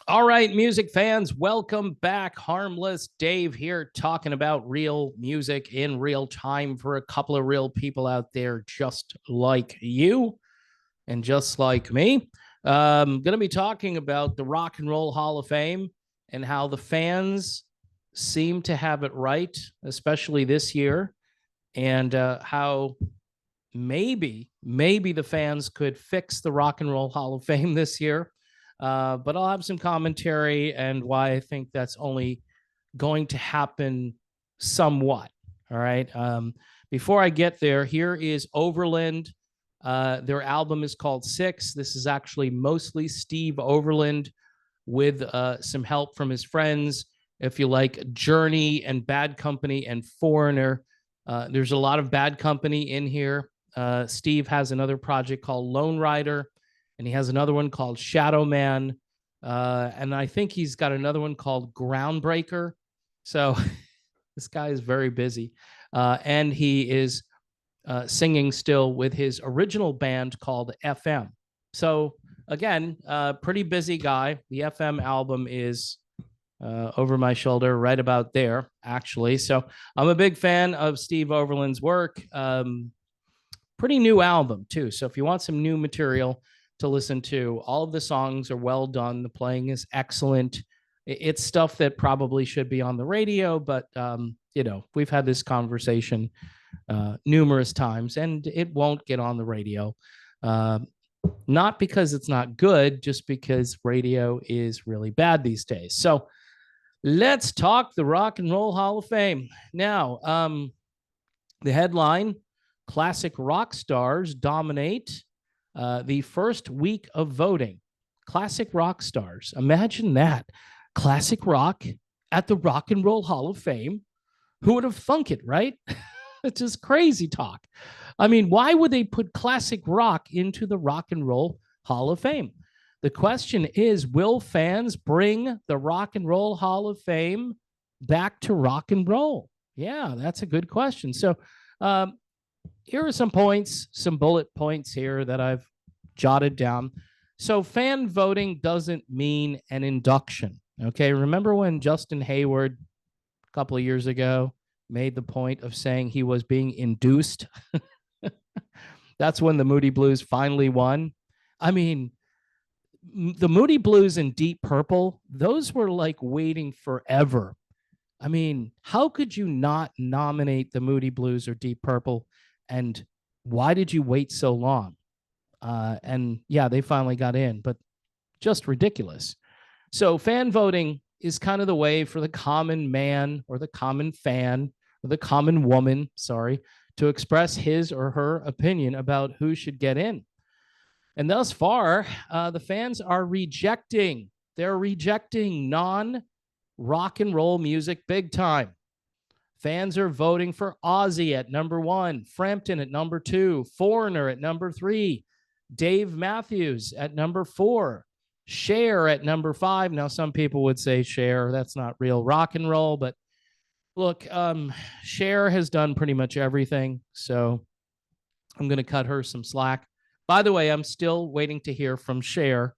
All right, music fans, welcome back. Harmless Dave here, talking about real music in real time for a couple of real people out there just like you and just like me. Going to be talking about the Rock and Roll Hall of Fame and how the fans seem to have it right, especially this year, and how maybe the fans could fix the Rock and Roll Hall of Fame this year. But I'll have some commentary and why I think that's only going to happen somewhat. All right. Before I get there, here is Overland. Their album is called Six. This is actually mostly Steve Overland with some help from his friends. If you like Journey and Bad Company and Foreigner, there's a lot of Bad Company in here. Steve has another project called Lone Rider, and he has another one called Shadow Man. And I think he's got another one called Groundbreaker. So this guy is very busy. And he is singing still with his original band called FM. So again, pretty busy guy. The FM album is over my shoulder, right about there, actually. So I'm a big fan of Steve Overland's work. Pretty new album, too. So if you want some new material to listen to, all of the songs are well done. The playing is excellent. It's stuff that probably should be on the radio, but, we've had this conversation numerous times, and it won't get on the radio. Not because it's not good, just because radio is really bad these days. So let's talk the Rock and Roll Hall of Fame. Now, the headline, classic rock stars dominate the first week of voting. Classic rock stars. Imagine that. Classic rock at the Rock and Roll Hall of Fame. Who would have thunk it, right? It's just crazy talk. I mean, why would they put classic rock into the Rock and Roll Hall of Fame? The question is, will fans bring the Rock and Roll Hall of Fame back to rock and roll? Yeah, that's a good question. So here are some points, some bullet points here that I've jotted down. So fan voting doesn't mean an induction. Okay, remember when Justin Hayward a couple of years ago made the point of saying he was being induced? That's when the Moody Blues finally won. I mean, the Moody Blues and Deep Purple, those were like waiting forever. I mean, how could you not nominate the Moody Blues or Deep Purple? And why did you wait so long? And yeah, they finally got in, but just ridiculous. So fan voting is kind of the way for the common man or the common fan or the common woman, to express his or her opinion about who should get in. And thus far, the fans are rejecting. They're rejecting non-rock and roll music big time. Fans are voting for Ozzy at number 1, Frampton at number 2, Foreigner at number 3, Dave Matthews at number 4, Cher at number 5. Now, some people would say Cher, that's not real rock and roll, but look, Cher has done pretty much everything, so I'm going to cut her some slack. By the way, I'm still waiting to hear from Cher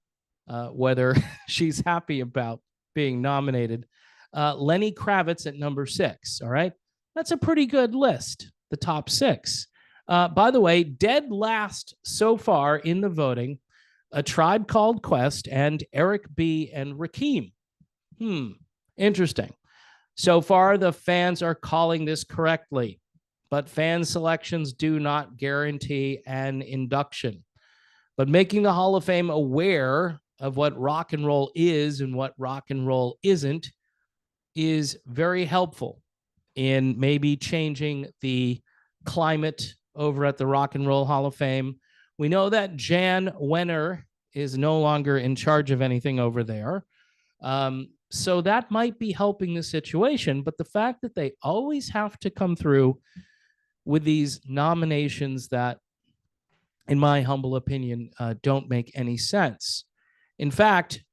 whether she's happy about being nominated. Lenny Kravitz at number 6. All right. That's a pretty good list, the top 6. By the way, dead last so far in the voting, A Tribe Called Quest and Eric B. and Rakim. Interesting. So far, the fans are calling this correctly, but fan selections do not guarantee an induction. But making the Hall of Fame aware of what rock and roll is and what rock and roll isn't is very helpful in maybe changing the climate over at the Rock and Roll Hall of Fame. We know that Jan Wenner is no longer in charge of anything over there. So that might be helping the situation. But the fact that they always have to come through with these nominations that, in my humble opinion, don't make any sense. In fact,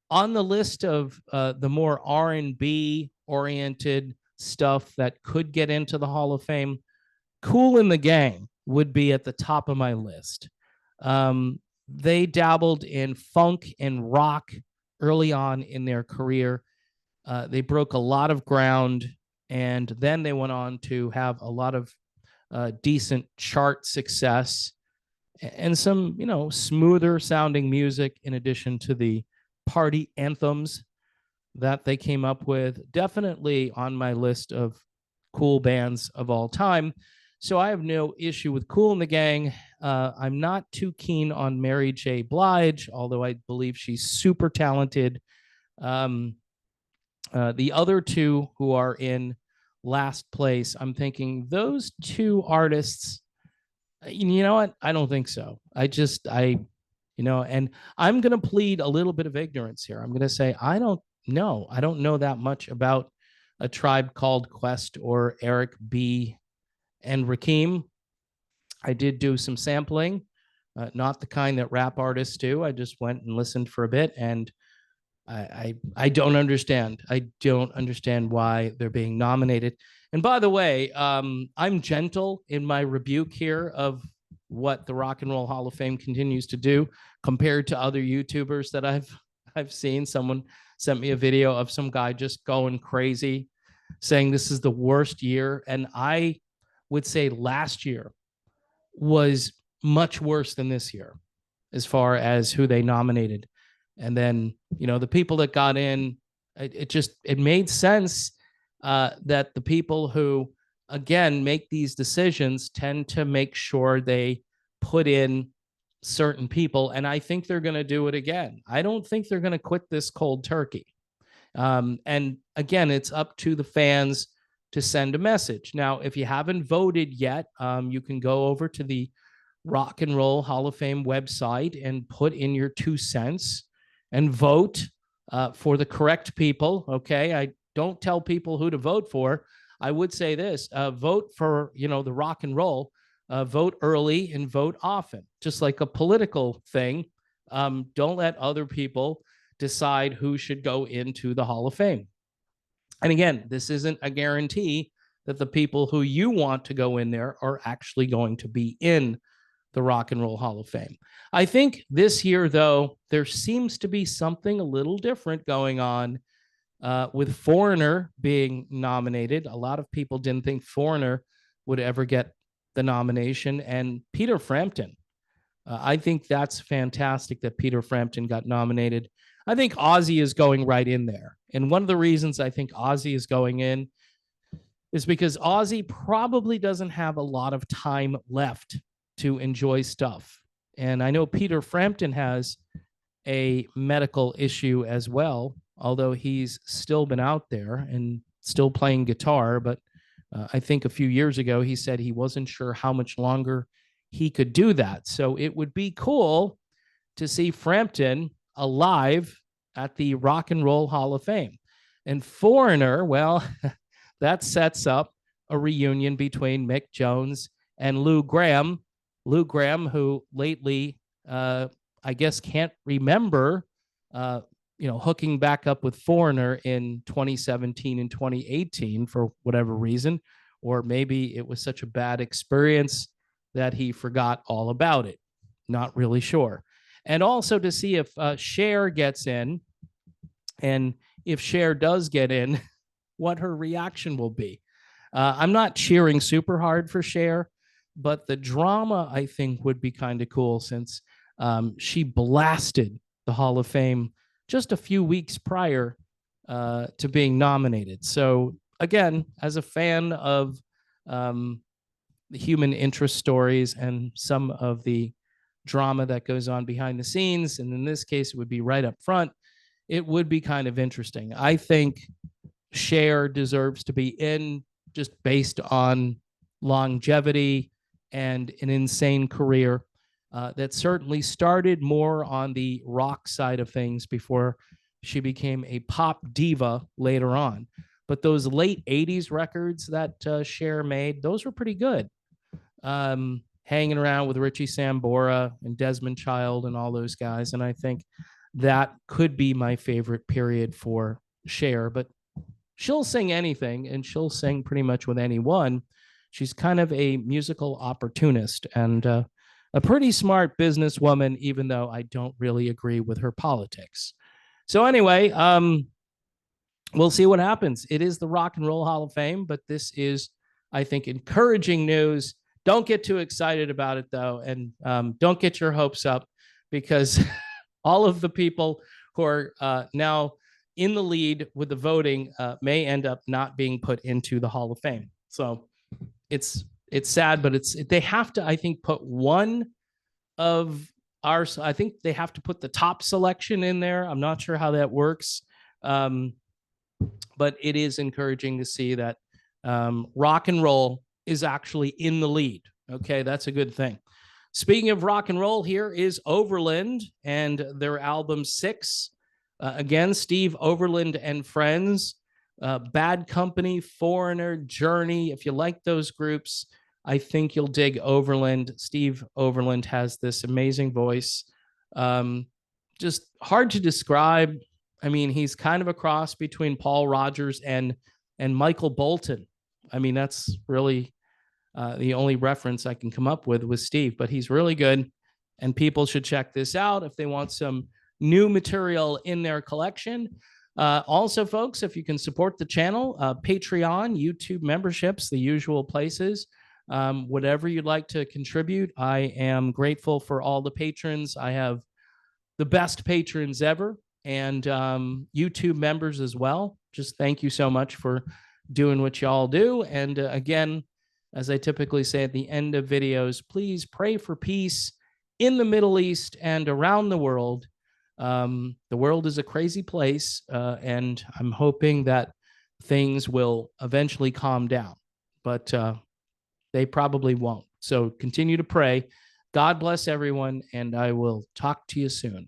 on the list of the more R&B oriented stuff that could get into the Hall of Fame, Kool and the Gang would be at the top of my list. They dabbled in funk and rock early on in their career. They broke a lot of ground, and then they went on to have a lot of decent chart success and some, smoother sounding music in addition to the party anthems that they came up with. Definitely on my list of cool bands of all time. So I have no issue with Kool and the Gang. I'm not too keen on Mary J. Blige, although I believe she's super talented. The other two who are in last place, I'm thinking those two artists, you know what? I don't think so. And I'm going to plead a little bit of ignorance here. I'm going to say, I don't know. I don't know that much about A Tribe Called Quest or Eric B. and Rakim. I did do some sampling, not the kind that rap artists do. I just went and listened for a bit, and I don't understand. I don't understand why they're being nominated. And by the way, I'm gentle in my rebuke here of what the Rock and Roll Hall of Fame continues to do compared to other YouTubers that I've seen. Someone sent me a video of some guy just going crazy, saying this is the worst year, and I would say last year was much worse than this year as far as who they nominated. And then, the people that got in, it made sense that the people who, again, make these decisions tend to make sure they put in certain people. And I think they're going to do it again. I don't think they're going to quit this cold turkey. And again, it's up to the fans to send a message. Now, if you haven't voted yet, you can go over to the Rock and Roll Hall of Fame website and put in your 2 cents and vote for the correct people. Okay. I don't tell people who to vote for. I would say this, vote for, the rock and roll, vote early and vote often, just like a political thing. Don't let other people decide who should go into the Hall of Fame. And again, this isn't a guarantee that the people who you want to go in there are actually going to be in the Rock and Roll Hall of Fame. I think this year, though, there seems to be something a little different going on with Foreigner being nominated. A lot of people didn't think Foreigner would ever get the nomination. And Peter Frampton, I think that's fantastic that Peter Frampton got nominated. I think Ozzy is going right in there. And one of the reasons I think Ozzy is going in is because Ozzy probably doesn't have a lot of time left to enjoy stuff. And I know Peter Frampton has a medical issue as well, although he's still been out there and still playing guitar. But I think a few years ago, he said he wasn't sure how much longer he could do that. So it would be cool to see Frampton alive at the Rock and Roll Hall of Fame. And Foreigner, well, that sets up a reunion between Mick Jones and Lou Gramm. Lou Gramm, who lately, I guess, can't remember, hooking back up with Foreigner in 2017 and 2018 for whatever reason, or maybe it was such a bad experience that he forgot all about it. Not really sure. And also to see if Cher gets in, and if Cher does get in, what her reaction will be. I'm not cheering super hard for Cher, but the drama, I think, would be kind of cool since she blasted the Hall of Fame just a few weeks prior to being nominated. So again, as a fan of the human interest stories and some of the drama that goes on behind the scenes, and in this case, it would be right up front, it would be kind of interesting. I think Cher deserves to be in just based on longevity and an insane career that certainly started more on the rock side of things before she became a pop diva later on. But those late 80s records that Cher made, those were pretty good. Hanging around with Richie Sambora and Desmond Child and all those guys. And I think that could be my favorite period for Cher. But she'll sing anything, and she'll sing pretty much with anyone. She's kind of a musical opportunist and a pretty smart businesswoman, even though I don't really agree with her politics. So anyway, we'll see what happens. It is the Rock and Roll Hall of Fame, but this is, I think, encouraging news. Don't get too excited about it, though, and don't get your hopes up, because all of the people who are now in the lead with the voting may end up not being put into the Hall of Fame. So it's sad, but they have to, I think, put one of I think they have to put the top selection in there. I'm not sure how that works. But it is encouraging to see that rock and roll is actually in the lead. Okay, that's a good thing. Speaking of rock and roll, here is Overland and their album 6. Again, Steve Overland and Friends, Bad Company, Foreigner, Journey. If you like those groups, I think you'll dig Overland. Steve Overland has this amazing voice. Just hard to describe. I mean, he's kind of a cross between Paul Rodgers and Michael Bolton. I mean, that's really the only reference I can come up with Steve, but he's really good, and people should check this out if they want some new material in their collection. Also, folks, if you can support the channel, Patreon, YouTube memberships, the usual places, whatever you'd like to contribute. I am grateful for all the patrons. I have the best patrons ever, and YouTube members as well. Just thank you so much for doing what y'all do. And again, as I typically say at the end of videos, please pray for peace in the Middle East and around the world. The world is a crazy place, and I'm hoping that things will eventually calm down, but they probably won't. So continue to pray. God bless everyone, and I will talk to you soon.